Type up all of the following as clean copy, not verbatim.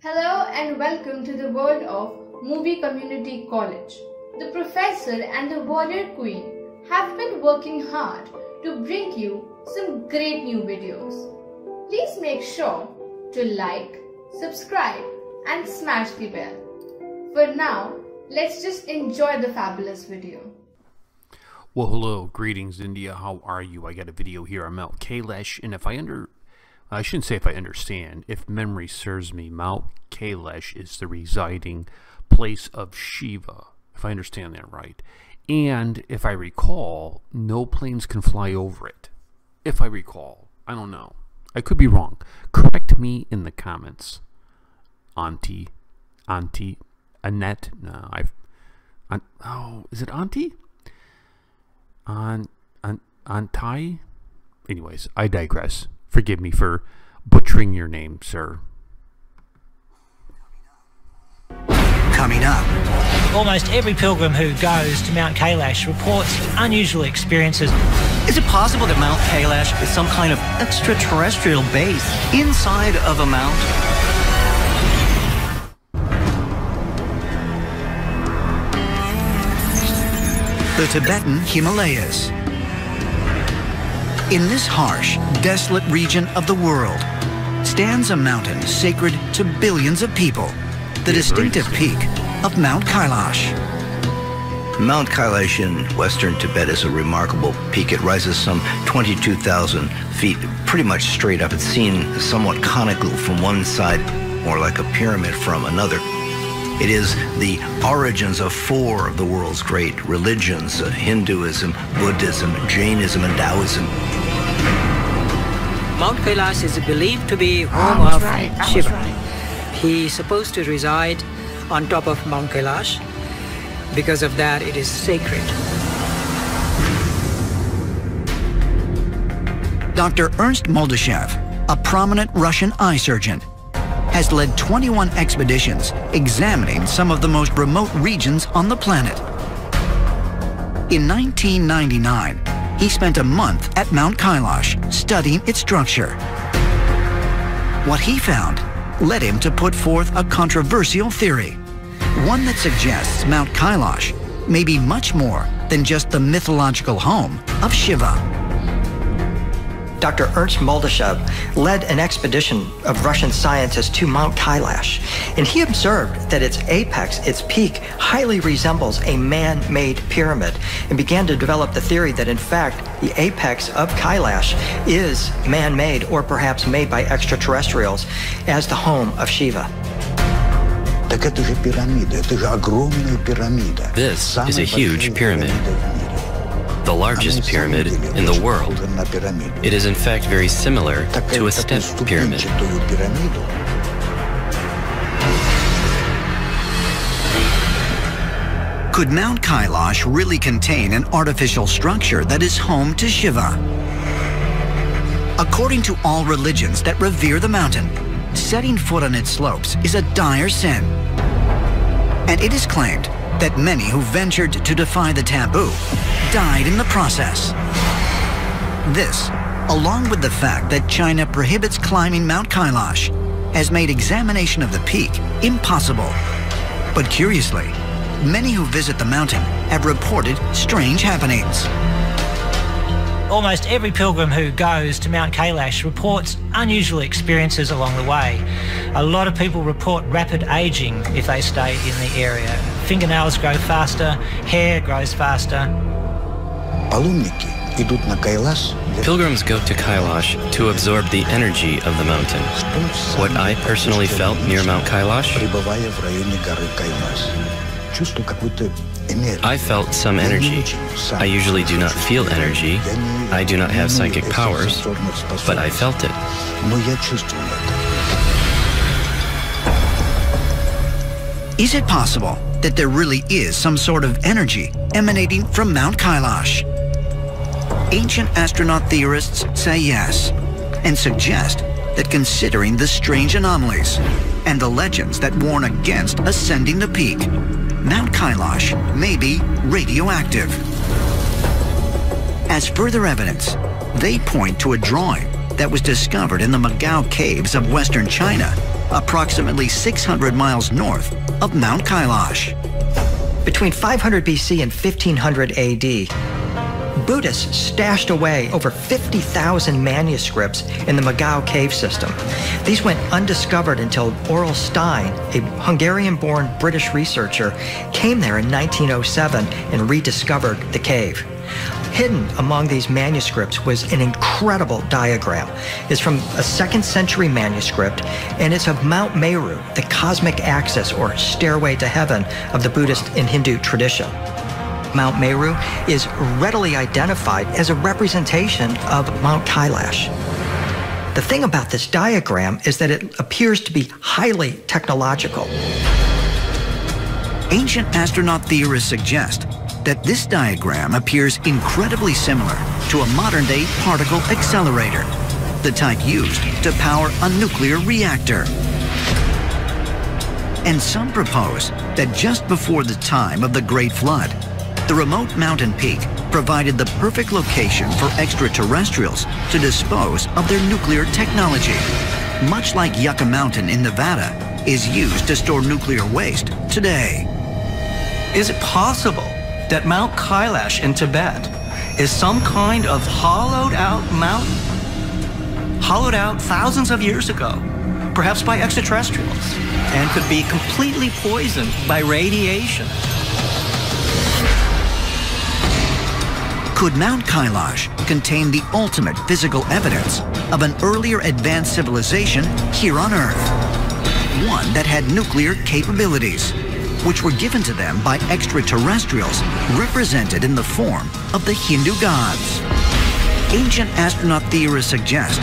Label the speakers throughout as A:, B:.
A: Hello and welcome to the world of Movie Community College. The professor and the warrior queen have been working hard to bring you some great new videos. Please make sure to like, subscribe and smash the bell. For now, let's just enjoy the fabulous video.
B: Well, hello, greetings India, how are you? I got a video here on Mount Kailash, and I shouldn't say if I understand, if memory serves me, Mount Kailash is the residing place of Shiva, if I understand that right. And if I recall, no planes can fly over it. If I recall, I don't know. I could be wrong. Correct me in the comments. Auntie, Annette, no, is it Auntie? Antai? Anyways, I digress. Forgive me for butchering your name, sir.
C: Coming up.
D: Almost every pilgrim who goes to Mount Kailash reports unusual experiences.
C: Is it possible that Mount Kailash is some kind of extraterrestrial base inside of a mount? The Tibetan Himalayas. In this harsh, desolate region of the world stands a mountain sacred to billions of people, the distinctive peak of Mount Kailash.
E: Mount Kailash in western Tibet is a remarkable peak. It rises some 22,000 feet, pretty much straight up. It's seen somewhat conical from one side, more like a pyramid from another. It is the origins of four of the world's great religions, Hinduism, Buddhism, Jainism, and Taoism.
F: Mount Kailash is believed to be home of Shiva. He is supposed to reside on top of Mount Kailash. Because of that, it is sacred.
C: Dr. Ernst Moldyshev, a prominent Russian eye surgeon, has led 21 expeditions examining some of the most remote regions on the planet. In 1999, he spent a month at Mount Kailash studying its structure. What he found led him to put forth a controversial theory, one that suggests Mount Kailash may be much more than just the mythological home of Shiva.
G: Dr. Ernst Moldyshev led an expedition of Russian scientists to Mount Kailash, and he observed that its apex, its peak, highly resembles a man-made pyramid, and began to develop the theory that in fact the apex of Kailash is man-made or perhaps made by extraterrestrials as the home of Shiva.
H: This is a huge pyramid. The largest pyramid in the world. It is in fact very similar to a step pyramid.
C: Could Mount Kailash really contain an artificial structure that is home to Shiva? According to all religions that revere the mountain, setting foot on its slopes is a dire sin. And it is claimed that many who ventured to defy the taboo died in the process. This, along with the fact that China prohibits climbing Mount Kailash, has made examination of the peak impossible. But curiously, many who visit the mountain have reported strange happenings.
D: Almost every pilgrim who goes to Mount Kailash reports unusual experiences along the way. A lot of people report rapid aging if they stay in the area. Fingernails grow faster, hair grows faster.
H: Pilgrims go to Kailash to absorb the energy of the mountain. What I personally felt near Mount Kailash, I felt some energy. I usually do not feel energy. I do not have psychic powers, but I felt it.
C: Is it possible that there really is some sort of energy emanating from Mount Kailash? Ancient astronaut theorists say yes, and suggest that considering the strange anomalies and the legends that warn against ascending the peak, Mount Kailash may be radioactive. As further evidence, they point to a drawing that was discovered in the Magao caves of western China approximately 600 miles north of Mount Kailash.
G: Between 500 BC and 1500 AD, Buddhists stashed away over 50,000 manuscripts in the Magao cave system. These went undiscovered until Oral Stein, a Hungarian-born British researcher, came there in 1907 and rediscovered the cave. Hidden among these manuscripts was an incredible diagram. It's from a 2nd century manuscript, and it's of Mount Meru, the cosmic axis or stairway to heaven of the Buddhist and Hindu tradition. Mount Meru is readily identified as a representation of Mount Kailash. The thing about this diagram is that it appears to be highly technological.
C: Ancient astronaut theorists suggest that this diagram appears incredibly similar to a modern-day particle accelerator, the type used to power a nuclear reactor. And some propose that just before the time of the Great Flood, the remote mountain peak provided the perfect location for extraterrestrials to dispose of their nuclear technology, much like Yucca Mountain in Nevada is used to store nuclear waste today.
I: Is it possible that Mount Kailash in Tibet is some kind of hollowed out mountain, hollowed out thousands of years ago, perhaps by extraterrestrials, and could be completely poisoned by radiation?
C: Could Mount Kailash contain the ultimate physical evidence of an earlier advanced civilization here on Earth? One that had nuclear capabilities, which were given to them by extraterrestrials represented in the form of the Hindu gods. Ancient astronaut theorists suggest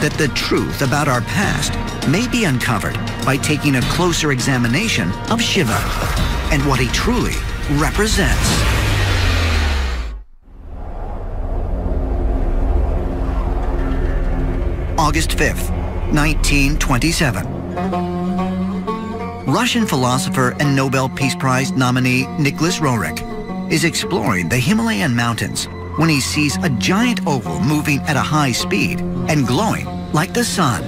C: that the truth about our past may be uncovered by taking a closer examination of Shiva and what he truly represents. August 5th, 1927. Russian philosopher and Nobel Peace Prize nominee Nicholas Roerich is exploring the Himalayan mountains when he sees a giant oval moving at a high speed and glowing like the sun.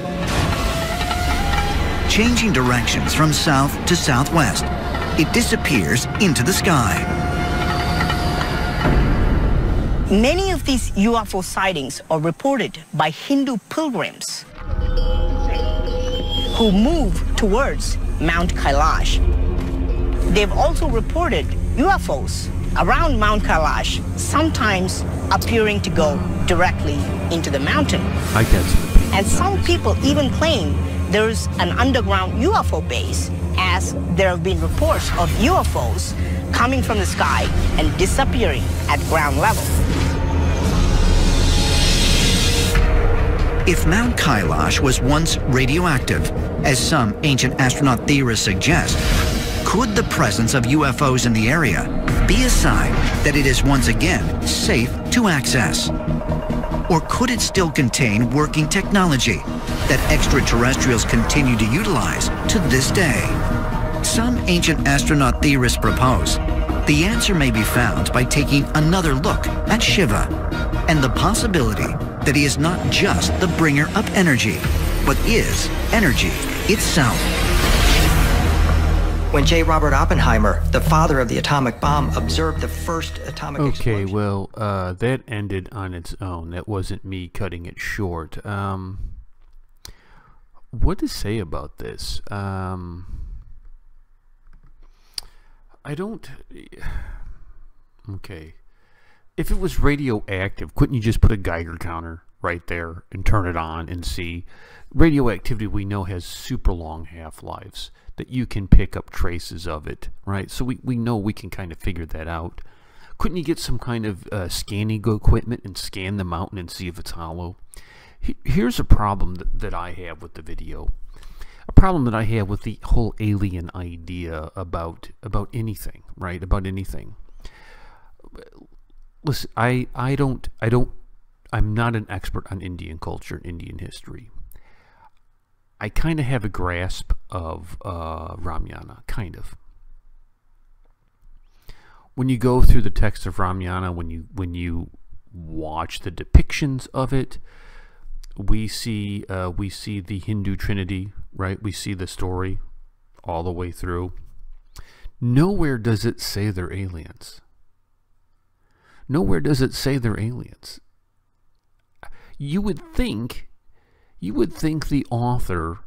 C: Changing directions from south to southwest, it disappears into the sky.
J: Many of these UFO sightings are reported by Hindu pilgrims who move towards Mount Kailash. They've also reported UFOs around Mount Kailash, sometimes appearing to go directly into the mountain. And some people even claim there's an underground UFO base, as there have been reports of UFOs coming from the sky and disappearing at ground level.
C: If Mount Kailash was once radioactive, as some ancient astronaut theorists suggest, could the presence of UFOs in the area be a sign that it is once again safe to access? Or could it still contain working technology that extraterrestrials continue to utilize to this day? Some ancient astronaut theorists propose the answer may be found by taking another look at Shiva and the possibility that he is not just the bringer of energy, but is energy itself.
G: When J. Robert Oppenheimer, the father of the atomic bomb, observed the first atomic explosion.
B: Okay, well, that ended on its own. That wasn't me cutting it short. What to say about this? I don't... Okay. If it was radioactive, couldn't you just put a Geiger counter right there and turn it on and see? Radioactivity, we know, has super long half-lives, that you can pick up traces of it, right? So we know we can kind of figure that out. Couldn't you get some kind of scanning equipment and scan the mountain and see if it's hollow? Here's a problem that I have with the video. A problem that I have with the whole alien idea about anything, right? About anything. Listen, I'm not an expert on Indian culture and Indian history. I kind of have a grasp of Ramayana, kind of. When you go through the text of Ramayana, when you watch the depictions of it, we see the Hindu Trinity right? We see the story all the way through. Nowhere does it say they're aliens. Nowhere does it say they're aliens. You would think the author,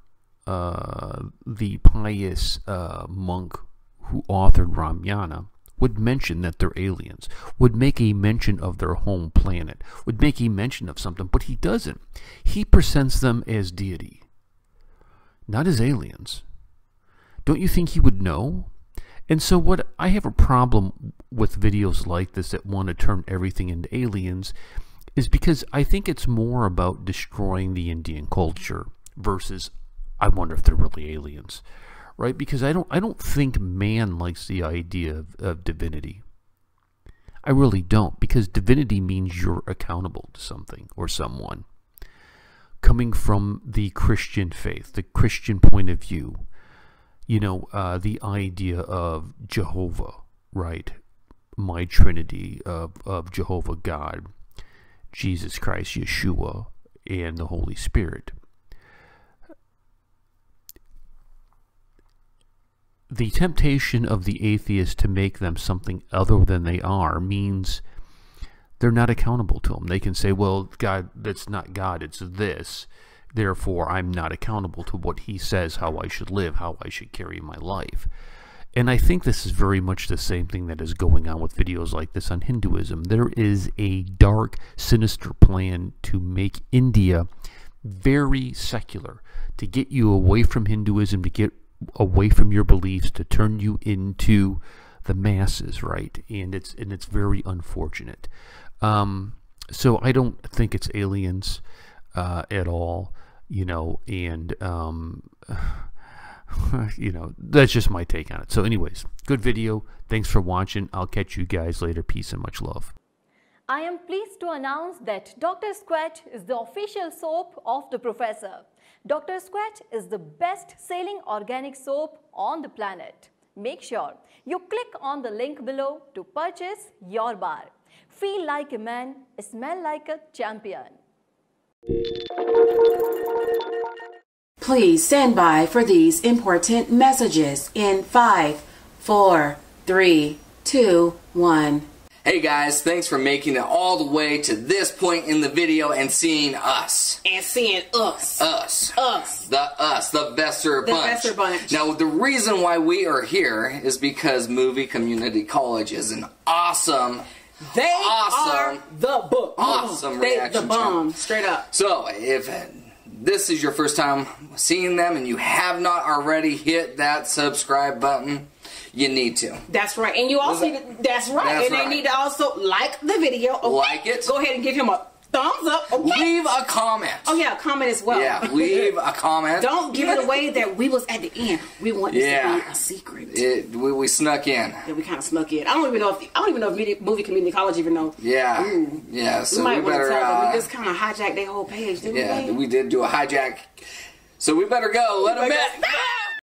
B: the pious monk who authored Ramayana, would mention that they're aliens, would make a mention of their home planet, would make a mention of something, but he doesn't. He presents them as deity, not as aliens. Don't you think he would know? And so what I have a problem with videos like this that want to turn everything into aliens is because I think it's more about destroying the Indian culture versus I wonder if they're really aliens, right? Because I don't think man likes the idea of divinity. I really don't, because divinity means you're accountable to something or someone. Coming from the Christian faith, the Christian point of view, you know, the idea of Jehovah, right? My Trinity of Jehovah God, Jesus Christ, Yeshua, and the Holy Spirit. The temptation of the atheist to make them something other than they are means they're not accountable to them. They can say, well, God, that's not God, it's this. Therefore, I'm not accountable to what he says, how I should live, how I should carry my life. And I think this is very much the same thing that is going on with videos like this on Hinduism. There is a dark, sinister plan to make India very secular, to get you away from Hinduism, to get away from your beliefs, to turn you into the masses, right? And it's very unfortunate. So I don't think it's aliens at all, you know, and you know, that's just my take on it. So anyways, good video. Thanks for watching. I'll catch you guys later. Peace and much love.
K: I am pleased to announce that Dr. Squat is the official soap of the professor. Dr. Squat is the best-selling organic soap on the planet. Make sure you click on the link below to purchase your bar. Feel like a man, smell like a champion.
L: Please stand by for these important messages in 5, 4, 3, 2, 1.
M: Hey guys, thanks for making it all the way to this point in the video and seeing us.
L: And seeing us.
M: Us.
L: Us.
M: The Besser Bunch.
L: The Besser Bunch.
M: Now, the reason why we are here is because Movie Community College is an awesome,
L: they are the book.
M: Awesome reaction
L: the bomb, straight up.
M: So, if this is your first time seeing them and you have not already hit that subscribe button, you need to.
L: That's right. And you also need to, that's right. And they need to also like the video. Okay?
M: Like it.
L: Go ahead and give him a thumbs up. Okay?
M: Leave a comment.
L: Oh yeah, comment as well.
M: Yeah, leave a comment.
L: Don't give it away that we was at the end. We want this to be a secret.
M: We snuck in.
L: Yeah, we kind of snuck in. I don't even know if Movie Community College even know.
M: Yeah.
L: Ooh.
M: Yeah. So
L: we might want
M: better.
L: to tell them. We just kind of hijacked their whole page, didn't we?
M: Yeah, we did do a hijack. So we better go. Let them in.